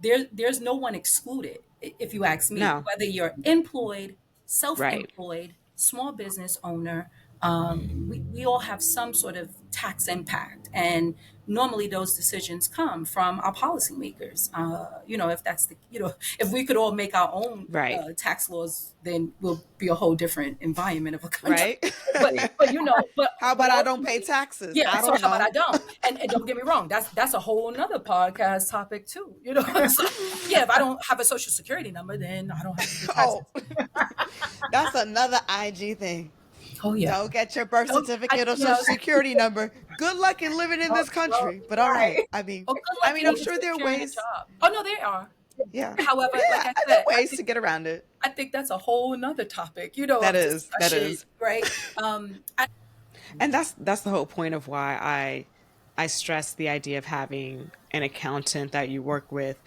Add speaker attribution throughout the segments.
Speaker 1: there's no one excluded, if you ask me,
Speaker 2: No.
Speaker 1: whether you're employed,
Speaker 2: Right.
Speaker 1: self-employed, small business owner. We all have some sort of tax impact, and normally those decisions come from our policymakers. If that's if we could all make our own
Speaker 2: Right.
Speaker 1: tax laws, then we'll be a whole different environment of a country.
Speaker 2: Right.
Speaker 1: But
Speaker 2: How
Speaker 1: but
Speaker 2: about I don't pay
Speaker 1: ultimately,
Speaker 2: taxes?
Speaker 1: yeah.
Speaker 2: I
Speaker 1: So
Speaker 2: don't
Speaker 1: how about I
Speaker 2: know.
Speaker 1: don't? And don't get me wrong, that's a whole nother podcast topic too. So, yeah, if I don't have a social security number, then I don't have to pay taxes.
Speaker 2: Oh, that's another IG thing.
Speaker 1: Oh yeah.
Speaker 2: Don't get your birth
Speaker 1: Don't, I,
Speaker 2: certificate or
Speaker 1: you know,
Speaker 2: social security number. Good luck in living in
Speaker 1: well,
Speaker 2: this
Speaker 1: well,
Speaker 2: country. But all right.
Speaker 1: right. Well, good luck in
Speaker 2: I'm
Speaker 1: even
Speaker 2: sure there are
Speaker 1: securing a
Speaker 2: ways.
Speaker 1: job. Oh no, there are.
Speaker 2: Yeah.
Speaker 1: However, like
Speaker 2: Yeah.
Speaker 1: I
Speaker 2: There
Speaker 1: said,
Speaker 2: are ways to get around it.
Speaker 1: I think that's a whole nother topic,
Speaker 2: That
Speaker 1: of
Speaker 2: is. That
Speaker 1: discussion,
Speaker 2: is.
Speaker 1: right?
Speaker 2: And that's the whole point of why I stress the idea of having an accountant that you work with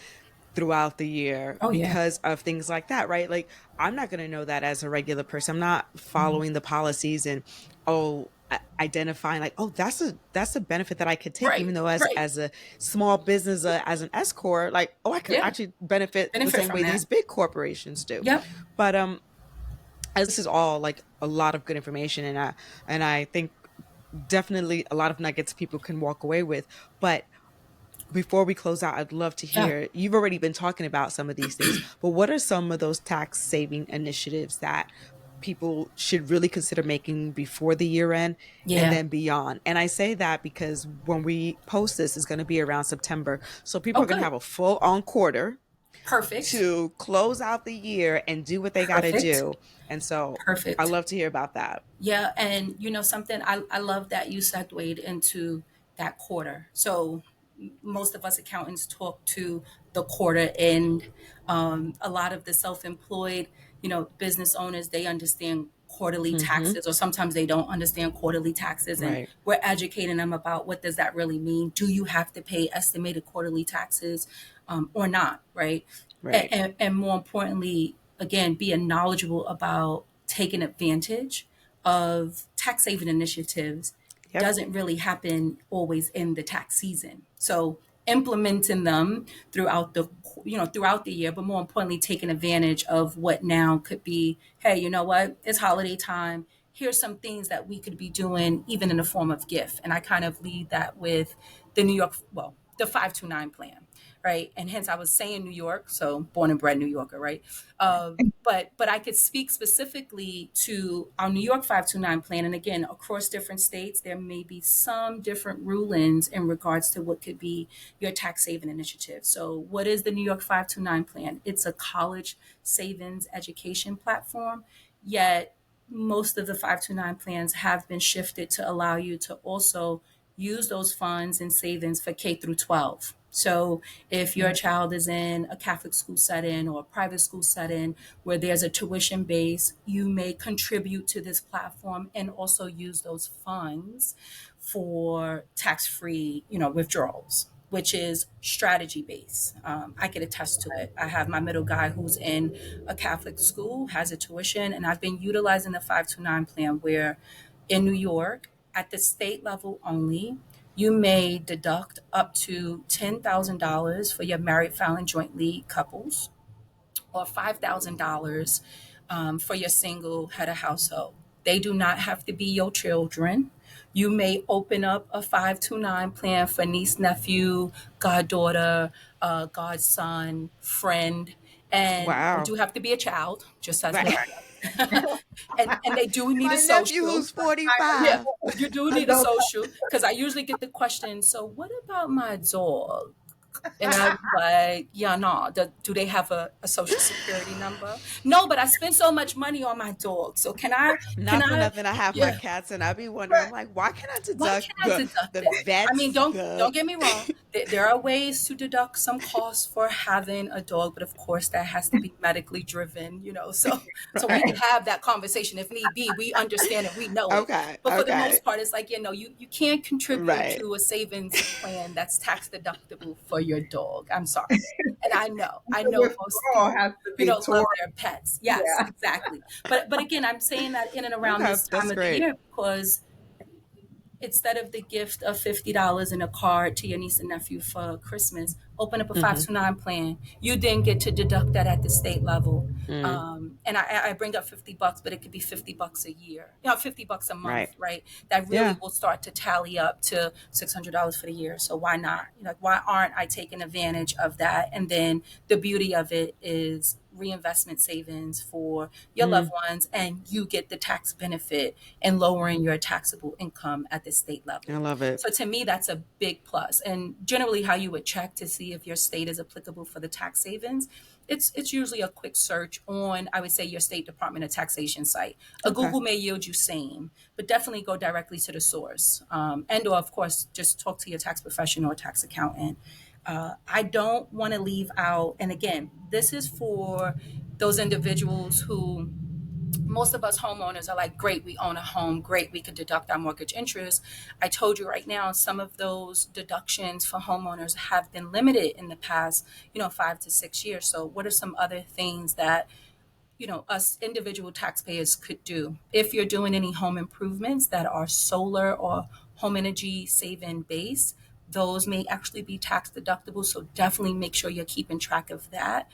Speaker 2: throughout the year
Speaker 1: Oh yeah.
Speaker 2: because of things like that, right? Like I'm not going to know that as a regular person. I'm not
Speaker 1: Mhm.
Speaker 2: following the policies and identifying like, oh, that's a benefit that I could take,
Speaker 1: Right.
Speaker 2: even though
Speaker 1: Right.
Speaker 2: as a small business, as an S corp, like, oh, I could
Speaker 1: Yeah.
Speaker 2: actually benefit the
Speaker 1: Benefit
Speaker 2: same
Speaker 1: from
Speaker 2: way
Speaker 1: that.
Speaker 2: these big corporations do.
Speaker 1: Yep.
Speaker 2: But as this is all like a lot of good information, and I think definitely a lot of nuggets people can walk away with. But before we close out, I'd love to
Speaker 1: Yeah.
Speaker 2: hear, you've already been talking about some of these things, but what are some of those tax saving initiatives that people should really consider making before the year end and
Speaker 1: Yeah.
Speaker 2: then beyond? And I say that because when we post this is going to be around September. So people
Speaker 1: Oh
Speaker 2: are going to
Speaker 1: good.
Speaker 2: have a full on quarter
Speaker 1: Perfect.
Speaker 2: to close out the year and do what they got to
Speaker 1: Perfect.
Speaker 2: do. And so I
Speaker 1: Perfect.
Speaker 2: love to hear about that.
Speaker 1: Yeah, and something, I love that you segued into that quarter. So most of us accountants talk to the quarter end. A lot of the self-employed, business owners, they understand quarterly
Speaker 2: Hmm.
Speaker 1: taxes, or sometimes they don't understand quarterly taxes, and
Speaker 2: Right.
Speaker 1: we're educating them about what does that really mean. Do you have to pay estimated quarterly taxes, or not, right? And,
Speaker 2: Right.
Speaker 1: and more importantly, again, being knowledgeable about taking advantage of tax saving initiatives
Speaker 2: Yep.
Speaker 1: doesn't really happen always in the tax season. So implementing them throughout the year, but more importantly, taking advantage of what now could be, hey, you know what? It's holiday time. Here's some things that we could be doing even in the form of gift. And I kind of lead that with the 529 plan, right? And hence I was saying New York, so born and bred New Yorker, right? But I could speak specifically to our New York 529 plan. And again, across different states, there may be some different rulings in regards to what could be your tax saving initiative. So, what is the New York 529 plan? It's a college savings education platform, yet most of the 529 plans have been shifted to allow you to also use those funds and savings for K through 12. So if your child is in a Catholic school setting or a private school setting where there's a tuition base, you may contribute to this platform and also use those funds for tax-free, withdrawals, which is strategy based. I could attest to it. I have my middle guy who's in a Catholic school, has a tuition, and I've been utilizing the 529 plan where in New York, at the state level only, you may deduct up to $10,000 for your married, filing jointly couples, or $5,000 for your single head of household. They do not have to be your children. You may open up a 529 plan for niece, nephew, goddaughter, godson, friend, and they
Speaker 2: Wow.
Speaker 1: do have to be a child, just as a
Speaker 2: Right.
Speaker 1: heads up. And they do need a
Speaker 2: My nephew
Speaker 1: social.
Speaker 2: who's
Speaker 1: Yeah,
Speaker 2: 45.
Speaker 1: you do need a social, because I usually get the question, so what about my dog? And I'm like, yeah, no. Do they have a social security number? No, but I spend so much money on my dog. So can I? Can
Speaker 2: Not for
Speaker 1: I?
Speaker 2: nothing. I have my
Speaker 1: Yeah.
Speaker 2: cats, and I be wondering. I'm like, why can't I
Speaker 1: Why
Speaker 2: deduct
Speaker 1: can't I deduct
Speaker 2: the
Speaker 1: that? I mean,
Speaker 2: vets?
Speaker 1: don't
Speaker 2: The
Speaker 1: get me wrong. There are ways to deduct some costs for having a dog, but of course that has to be medically driven. So we can
Speaker 2: right.
Speaker 1: have that conversation if need be. We understand it. We know it.
Speaker 2: Okay.
Speaker 1: But for the
Speaker 2: Okay.
Speaker 1: most part, it's like, you can't contribute
Speaker 2: Right.
Speaker 1: to a savings plan that's tax deductible for your dog. I'm sorry. And I know
Speaker 3: The
Speaker 1: most
Speaker 3: withdrawal
Speaker 1: people,
Speaker 3: has to be
Speaker 1: love
Speaker 3: toward,
Speaker 1: their pets. Yes,
Speaker 3: yeah.
Speaker 1: exactly. But again, I'm saying that in and around
Speaker 2: Okay.
Speaker 1: this time
Speaker 2: That's
Speaker 1: of the
Speaker 2: great.
Speaker 1: year because instead of the gift of $50 in a card to your niece and nephew for Christmas, open up a
Speaker 2: Mm-hmm.
Speaker 1: 529 plan. You then get to deduct that at the state level.
Speaker 2: Mm.
Speaker 1: And I bring up $50, but it could be $50 a year, $50 a month,
Speaker 2: Right.
Speaker 1: right? That really
Speaker 2: Yeah.
Speaker 1: will start to tally up to $600 for the year. So why not? Why aren't I taking advantage of that? And then the beauty of it is reinvestment savings for your loved
Speaker 2: Mm.
Speaker 1: ones, and you get the tax benefit in lowering your taxable income at the state
Speaker 2: I
Speaker 1: level.
Speaker 2: love it.
Speaker 1: So to me, that's a big plus. And generally, how you would check to see if your state is applicable for the tax savings, it's usually a quick search on, I would say, your state Department of Taxation site. A
Speaker 2: Okay.
Speaker 1: Google may yield you same, but definitely go directly to the source, and or of course just talk to your tax professional or tax accountant. I don't want to leave out, and again, this is for those individuals who, most of us homeowners are like, great, we own a home, great, we could deduct our mortgage interest. I told you right now, some of those deductions for homeowners have been limited in the past, 5 to 6 years. So what are some other things that us individual taxpayers could do? If you're doing any home improvements that are solar or home energy saving based, those may actually be tax deductible. So definitely make sure you're keeping track of that.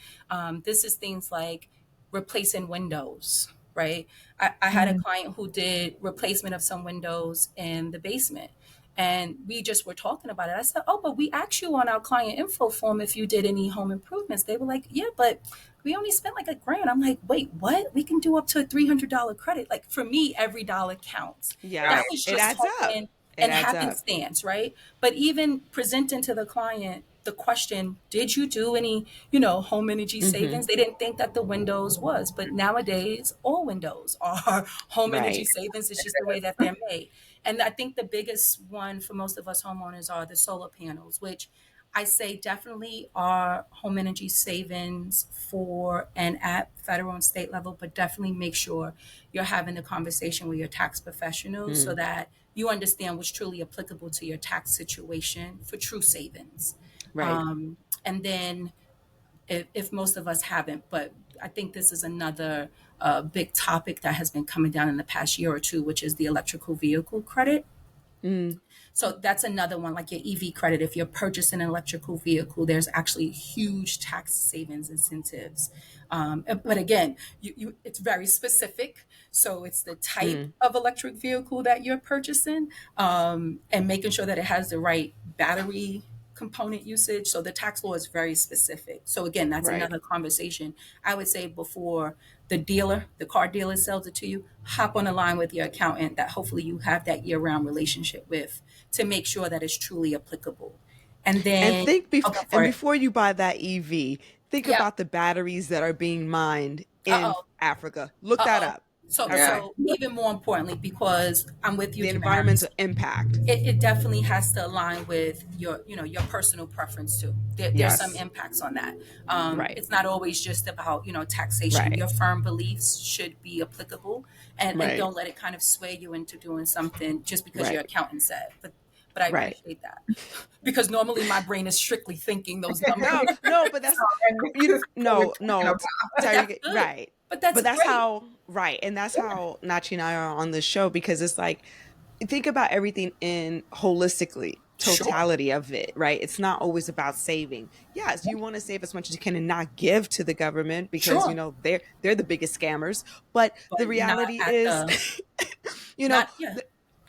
Speaker 1: This is things like replacing windows, right? I had a
Speaker 2: Mm.
Speaker 1: client who did replacement of some windows in the basement. And we just were talking about it. I said, "Oh, but we asked you on our client info form if you did any home improvements." They were like, "Yeah, but we only spent like $1,000." I'm like, "Wait, what? We can do up to a $300 credit." Like for me, every dollar counts. That
Speaker 2: Yes.
Speaker 1: was
Speaker 2: It
Speaker 1: just
Speaker 2: adds up.
Speaker 1: talking
Speaker 2: It
Speaker 1: and
Speaker 2: adds up.
Speaker 1: happenstance, right? But even presenting to the client the question, did you do any, home energy
Speaker 2: Mm-hmm.
Speaker 1: savings? They didn't think that the windows was, but nowadays all windows are home energy
Speaker 2: Right.
Speaker 1: savings. It's just the way that they're made. And I think the biggest one for most of us homeowners are the solar panels, which I say definitely are home energy savings for and at federal and state level, but definitely make sure you're having a conversation with your tax professionals so
Speaker 2: Mm.
Speaker 1: that you understand what's truly applicable to your tax situation for true savings.
Speaker 2: Right.
Speaker 1: And then if most of us haven't, but I think this is another big topic that has been coming down in the past year or two, which is the electrical vehicle credit.
Speaker 2: Mm.
Speaker 1: So that's another one, like your EV credit. If you're purchasing an electrical vehicle, there's actually huge tax savings incentives. But again, it's very specific. So it's the type
Speaker 2: Mm.
Speaker 1: of electric vehicle that you're purchasing, and making sure that it has the right battery component usage. So the tax law is very specific. So again, that's
Speaker 2: Right.
Speaker 1: another conversation. I would say before the car dealer sells it to you, hop on the line with your accountant that hopefully you have that year-round relationship with to make sure that it's truly applicable. And
Speaker 2: And
Speaker 1: then I'll go
Speaker 2: and
Speaker 1: for it.
Speaker 2: before you buy that EV, think
Speaker 1: Yeah.
Speaker 2: about the batteries that are being mined in
Speaker 1: Uh-oh.
Speaker 2: Africa. Look that
Speaker 1: Uh-oh.
Speaker 2: up.
Speaker 1: So
Speaker 2: Okay.
Speaker 1: so even more importantly, because I'm with you,
Speaker 2: The
Speaker 1: Damaris,
Speaker 2: environmental impact.
Speaker 1: it definitely has to align with your personal preference too. There's some
Speaker 2: Yes.
Speaker 1: impacts on that.
Speaker 2: Right.
Speaker 1: It's not always just about taxation.
Speaker 2: Right.
Speaker 1: Your firm beliefs should be applicable, and
Speaker 2: Right.
Speaker 1: don't let it kind of sway you into doing something just because your
Speaker 2: Right.
Speaker 1: accountant said. But I
Speaker 2: Right.
Speaker 1: appreciate that because normally my brain is strictly thinking those numbers.
Speaker 2: No, no, but that's
Speaker 3: What we're
Speaker 2: no,
Speaker 3: talking
Speaker 2: no,
Speaker 3: about.
Speaker 1: But that's
Speaker 2: Terry,
Speaker 1: good.
Speaker 2: right.
Speaker 1: But that's
Speaker 2: But that's
Speaker 1: great.
Speaker 2: how right, and that's how Nachi and I are on this show because it's like think about everything in holistically,
Speaker 1: Sure.
Speaker 2: totality of it, right? It's not always about saving. Yes, you want to save as much as you can and not give to the government because
Speaker 1: Sure.
Speaker 2: they're the biggest scammers. But the
Speaker 1: But not
Speaker 2: reality
Speaker 1: at
Speaker 2: is,
Speaker 1: the
Speaker 2: you know,
Speaker 1: not yeah.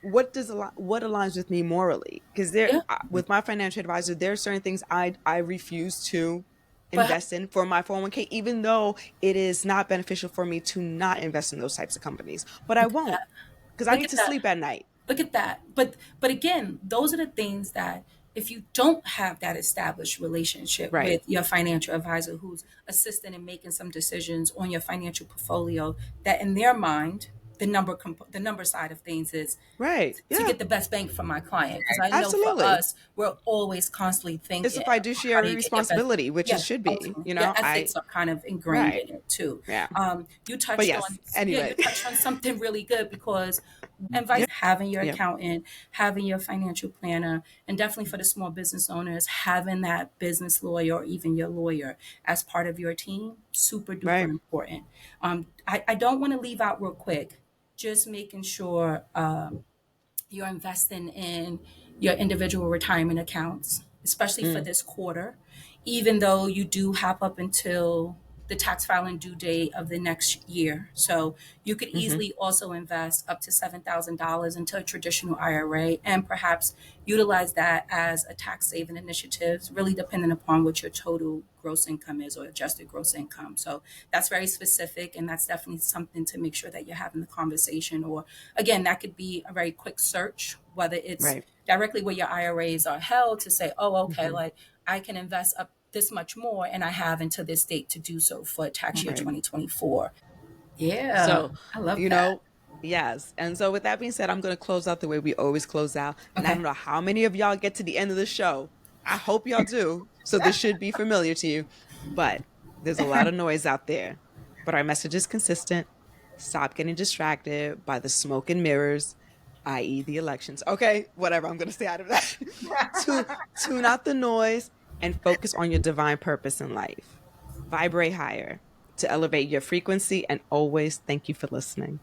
Speaker 2: what aligns with me morally? Because there,
Speaker 1: Yeah.
Speaker 2: with my financial advisor, there are certain things I refuse to
Speaker 1: But
Speaker 2: invest in for my 401k, even though it is not beneficial for me to not invest in those types of companies. But I
Speaker 1: look at
Speaker 2: won't
Speaker 1: that.
Speaker 2: because I
Speaker 1: Look
Speaker 2: need
Speaker 1: at
Speaker 2: to
Speaker 1: that.
Speaker 2: sleep at night.
Speaker 1: Look at that. But again, those are the things that if you don't have that established relationship
Speaker 2: Right.
Speaker 1: with your financial advisor who's assisting in making some decisions on your financial portfolio, that in their mind, the number side of things is
Speaker 2: Right.
Speaker 1: to
Speaker 2: Yeah.
Speaker 1: get the best bang for my client. Because I know for
Speaker 2: Absolutely.
Speaker 1: us, we're always constantly
Speaker 2: It's
Speaker 1: thinking,
Speaker 2: a
Speaker 1: how do
Speaker 2: fiduciary
Speaker 1: you get your best?
Speaker 2: responsibility, which it
Speaker 1: Yeah,
Speaker 2: should be.
Speaker 1: ultimately,
Speaker 2: You
Speaker 1: your
Speaker 2: know, I
Speaker 1: ethics are kind of ingrained
Speaker 2: right.
Speaker 1: in it too.
Speaker 2: Yeah.
Speaker 1: You
Speaker 2: But
Speaker 1: touched
Speaker 2: yes.
Speaker 1: on, yeah, you
Speaker 2: Anyway.
Speaker 1: touched on something really good because advice having your
Speaker 2: Yep.
Speaker 1: accountant, having your financial planner, and definitely for the small business owners, having that business lawyer or even your lawyer as part of your team, super duper
Speaker 2: Right.
Speaker 1: important. I don't want to leave out real quick, just making sure you're investing in your individual retirement accounts. especially for
Speaker 2: Mm,
Speaker 1: this quarter, even though you do have up until the tax filing due date of the next year. So you could
Speaker 2: mm-hmm.
Speaker 1: easily also invest up to $7,000 into a traditional IRA and perhaps utilize that as a tax saving initiative, really depending upon what your total gross income is or adjusted gross income. So that's very specific, and that's definitely something to make sure that you're having the conversation. Or again, that could be a very quick search, whether it's
Speaker 2: Right.
Speaker 1: directly where your IRAs are held to say, oh, okay,
Speaker 2: Hmm.
Speaker 1: like I can invest up this much more and I have until this date to do so for tax year
Speaker 2: Right.
Speaker 1: 2024. Yeah,
Speaker 2: So,
Speaker 1: I love
Speaker 2: you
Speaker 1: that.
Speaker 2: know, yes. And so, with that being said, I'm going to close out the way we always close out. And I
Speaker 1: Okay.
Speaker 2: don't know how many of y'all get to the end of the show. I hope y'all do. So, this should be familiar to you. But there's a lot of noise out there. But our message is consistent. Stop getting distracted by the smoke and mirrors, i.e., the elections. Okay, whatever. I'm going to stay out of that. to tune out the noise and focus on your divine purpose in life. Vibrate higher to elevate your frequency, and always thank you for listening.